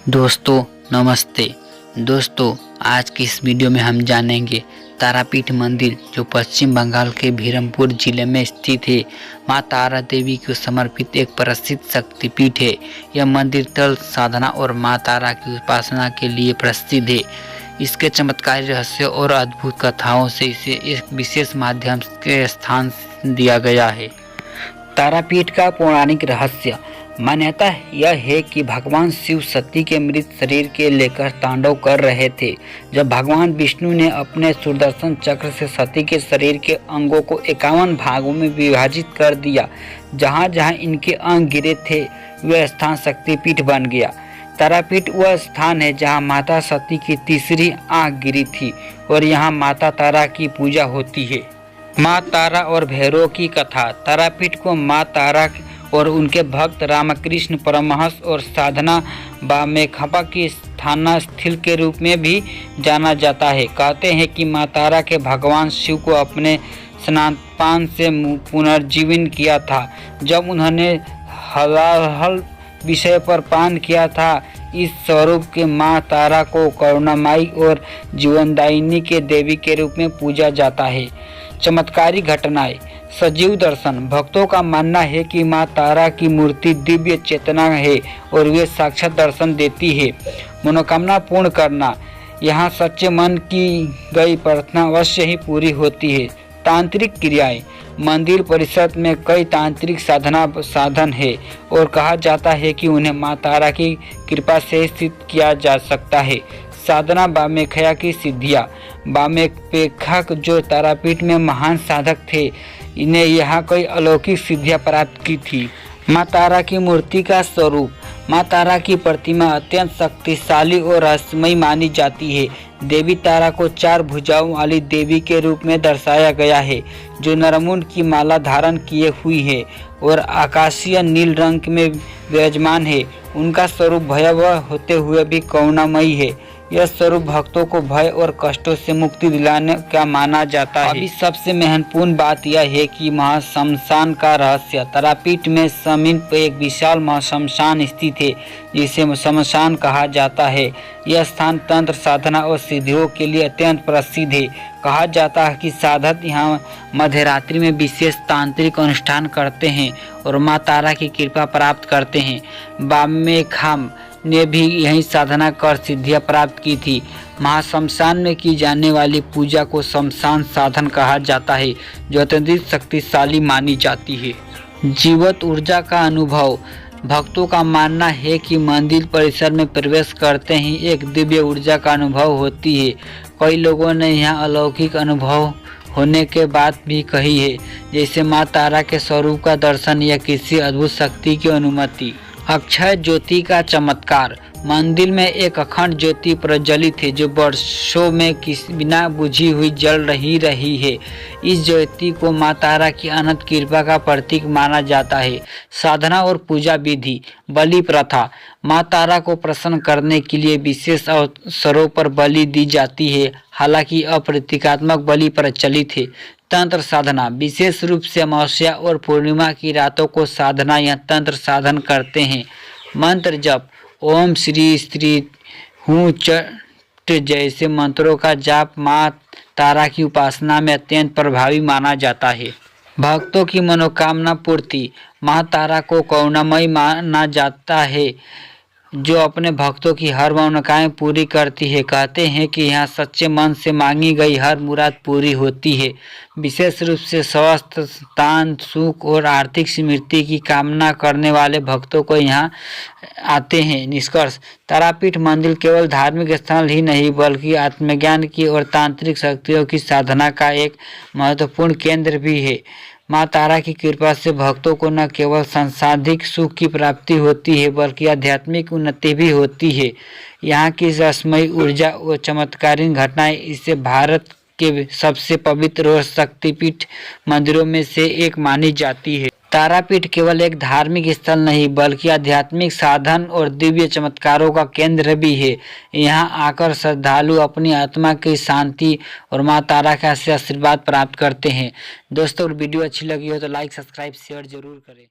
दोस्तों नमस्ते। दोस्तों आज की इस वीडियो में हम जानेंगे तारापीठ मंदिर जो पश्चिम बंगाल के भीरमपुर जिले में स्थित है। मां तारा देवी को समर्पित एक प्रसिद्ध शक्तिपीठ है। यह मंदिर तल साधना और मां तारा की उपासना के लिए प्रसिद्ध है। इसके चमत्कारी रहस्यों और अद्भुत कथाओं से इसे एक विशेष माध्यम के स्थान दिया गया है। तारापीठ का पौराणिक रहस्य। मान्यता यह है कि भगवान शिव सती के मृत शरीर के लेकर तांडव कर रहे थे। जब भगवान विष्णु ने अपने सुदर्शन चक्र से सती के शरीर के अंगों को 51 भागों में विभाजित कर दिया। जहाँ जहाँ इनके अंग गिरे थे वह स्थान शक्तिपीठ बन गया। तारापीठ वह स्थान है जहाँ माता सती की तीसरी आंख गिरी थी और यहाँ माता तारा की पूजा होती है। माँ तारा और भैरव की कथा। तारापीठ को माँ तारा और उनके भक्त रामकृष्ण परमहंस और साधना बामेखपा की स्थाना स्थल के रूप में भी जाना जाता है। कहते हैं कि माँ तारा के भगवान शिव को अपने स्नानपान से पुनर्जीवन किया था। जब उन्होंने हलाहल विषय पर पान किया था। इस स्वरूप के माँ तारा को करुणामयी और जीवनदायिनी के देवी के रूप में पूजा जाता है। चमत्कारी घटनाएं। सजीव दर्शन। भक्तों का मानना है कि मां तारा की मूर्ति दिव्य चेतना है और वे साक्षात दर्शन देती है। मनोकामना पूर्ण करना। यहाँ सच्चे मन की गई प्रार्थना अवश्य ही पूरी होती है। तांत्रिक क्रियाएं। मंदिर परिसर में कई तांत्रिक साधन है और कहा जाता है कि उन्हें मां तारा की कृपा से सिद्ध किया जा सकता है। साधना बामेखया की सिद्धियाँ। बामेखा जो तारापीठ में महान साधक थे, इन्हें यहाँ कई अलौकिक सिद्धियाँ प्राप्त की थी। माँ तारा की मूर्ति का स्वरूप। माँ तारा की प्रतिमा अत्यंत शक्तिशाली और रहस्यमयी मानी जाती है। देवी तारा को 4 भुजाओं वाली देवी के रूप में दर्शाया गया है जो नरमुंड की माला धारण किए हुई है और आकाशीय नील रंग में विराजमान है। उनका स्वरूप भयावह होते हुए भी करुणामयी है। यह स्वरूप भक्तों को भय और कष्टों से मुक्ति दिलाने का माना जाता है। अभी सबसे महत्वपूर्ण बात यह है कि महाशमशान का रहस्य। तारापीठ में समीप एक विशाल शमशान स्थित है जिसे शमशान कहा जाता है। यह स्थान तंत्र साधना और सिद्धियों के लिए अत्यंत प्रसिद्ध है। कहा जाता है कि साधक यहाँ मध्यरात्रि में विशेष तांत्रिक अनुष्ठान करते हैं और माँ तारा की कृपा प्राप्त करते हैं। बामेखा ने भी यही साधना कर सिद्धियां प्राप्त की थी। महाशमशान में की जाने वाली पूजा को शमशान साधन कहा जाता है जो अत्यधिक शक्तिशाली मानी जाती है। जीवत ऊर्जा का अनुभव। भक्तों का मानना है कि मंदिर परिसर में प्रवेश करते ही एक दिव्य ऊर्जा का अनुभव होती है। कई लोगों ने यहाँ अलौकिक अनुभव होने के बात भी कही है, जैसे माँ तारा के स्वरूप का दर्शन या किसी अद्भुत शक्ति की अनुमति। अक्षय ज्योति का चमत्कार। मंदिर में एक अखंड ज्योति प्रज्वलित है जो वर्षों में किसी बिना बुझी हुई जल रही है। इस ज्योति को माँ तारा की अनंत कृपा का प्रतीक माना जाता है। साधना और पूजा विधि। बलि प्रथा। माँ तारा को प्रसन्न करने के लिए विशेष अवसरों पर बलि दी जाती है। हालांकि अप्रतीकात्मक बलि प्रचलित है। तंत्र साधना। विशेष रूप से अमावस्या और पूर्णिमा की रातों को साधना या तंत्र साधन करते हैं। मंत्र जप। ओम श्री स्त्री हूँ चट जैसे मंत्रों का जाप माँ तारा की उपासना में अत्यंत प्रभावी माना जाता है। भक्तों की मनोकामना पूर्ति। माँ तारा को करुणामयी माना जाता है जो अपने भक्तों की हर मनोकामना पूरी करती है। कहते हैं कि यहाँ सच्चे मन से मांगी गई हर मुराद पूरी होती है। विशेष रूप से स्वस्थ, स्थान, सुख और आर्थिक समृद्धि की कामना करने वाले भक्तों को यहाँ आते हैं। निष्कर्ष। तारापीठ मंदिर केवल धार्मिक स्थल ही नहीं बल्कि आत्मज्ञान की और तांत्रिक शक्तियों की साधना का एक महत्वपूर्ण केंद्र भी है। माँ तारा की कृपा से भक्तों को न केवल सांसारिक सुख की प्राप्ति होती है बल्कि आध्यात्मिक उन्नति भी होती है। यहाँ की रहस्यमयी ऊर्जा और चमत्कारी घटनाएं इसे भारत के सबसे पवित्र और शक्तिपीठ मंदिरों में से एक मानी जाती है। तारापीठ केवल एक धार्मिक स्थल नहीं बल्कि आध्यात्मिक साधन और दिव्य चमत्कारों का केंद्र भी है। यहाँ आकर श्रद्धालु अपनी आत्मा की शांति और माँ तारा का से आशीर्वाद प्राप्त करते हैं। दोस्तों, वीडियो अच्छी लगी हो तो लाइक, सब्सक्राइब, शेयर जरूर करें।